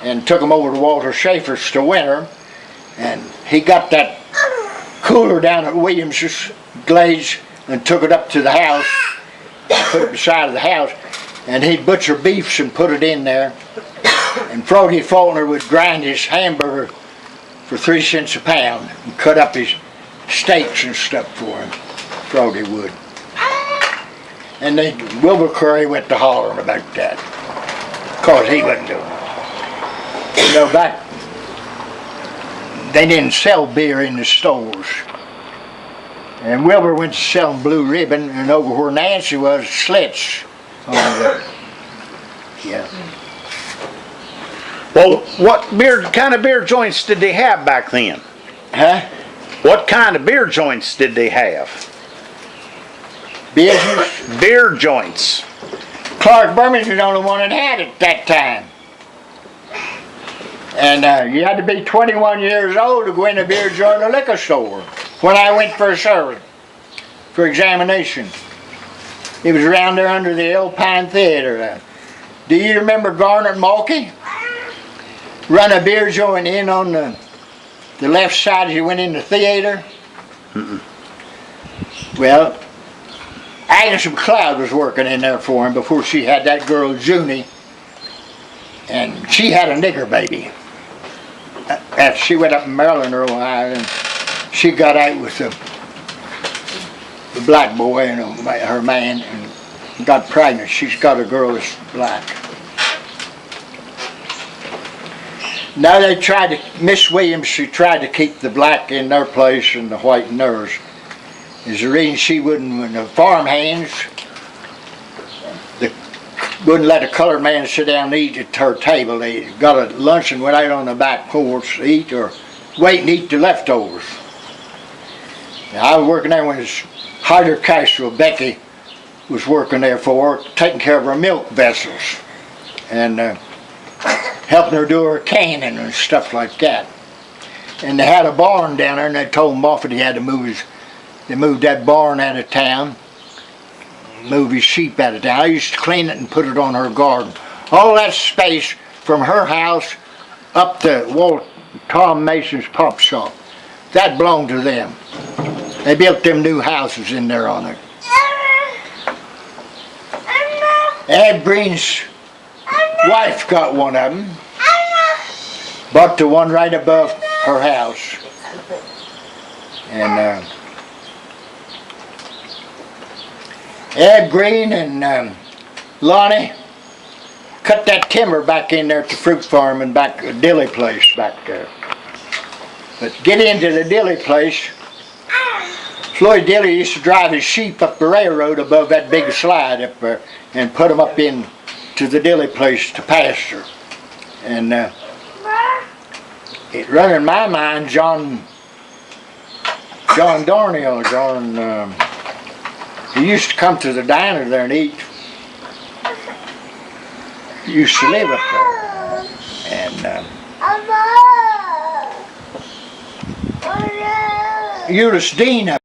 and took them over to Walter Schaefer's to winter. And he got that cooler down at Williams's Glaze and took it up to the house, put it beside of the house, and he'd butcher beefs and put it in there. And Frody Faulkner would grind his hamburger for 3 cents a pound and cut up his steaks and stuff for him. Frody would. And then Wilbur Curry went to hollering about that, because he wasn't doing it. You know, back, they didn't sell beer in the stores. And Wilbur went to selling Blue Ribbon, and over where Nancy was, Slits. Yeah. Well, what kind of beer joints did they have back then? Huh? What kind of beer joints did they have? Business? Beer joints. Clark Berman's was the only one that had it at that time. And you had to be 21 years old to go in a beer joint or liquor store. When I went for a service, for examination, it was around there under the Alpine Theater. Do you remember Garnet Mulkey? Run a beer joint in on the left side as you went in the theater? Well, Agnes McLeod was working in there for him before she had that girl Junie, and she had a nigger baby. After she went up in Maryland or Ohio, and she got out with the black boy and her man and got pregnant. She's got a girl that's black. Now they tried to, Miss Williams, she tried to keep the black in their place and the white in theirs. Is the reason she wouldn't, when the farm hands, wouldn't let a colored man sit down and eat at her table. They got a lunch and went out on the back porch to eat, or wait and eat the leftovers. Now, I was working there when Hyder Castro, Becky, was working there for her, taking care of her milk vessels and helping her do her canning and stuff like that. And they had a barn down there, and they told Moffat he had to move they moved that barn out of town, move his sheep out of town. I used to clean it and put it on her garden. All that space from her house up to Tom Mason's pop shop, that belonged to them. They built them new houses in there on it. Ab Green's wife got one of them, bought the one right above her house. And Ab Green and Lonnie cut that timber back in there at the fruit farm and back the Dilly place back there. But get into the Dilly place, Floyd Dilly used to drive his sheep up the railroad above that big slide up there and put them up in to the Dilly place to pasture. And it run in my mind, John Darnell, he used to come to the diner there and eat. He used to live up there. And Eunice Dean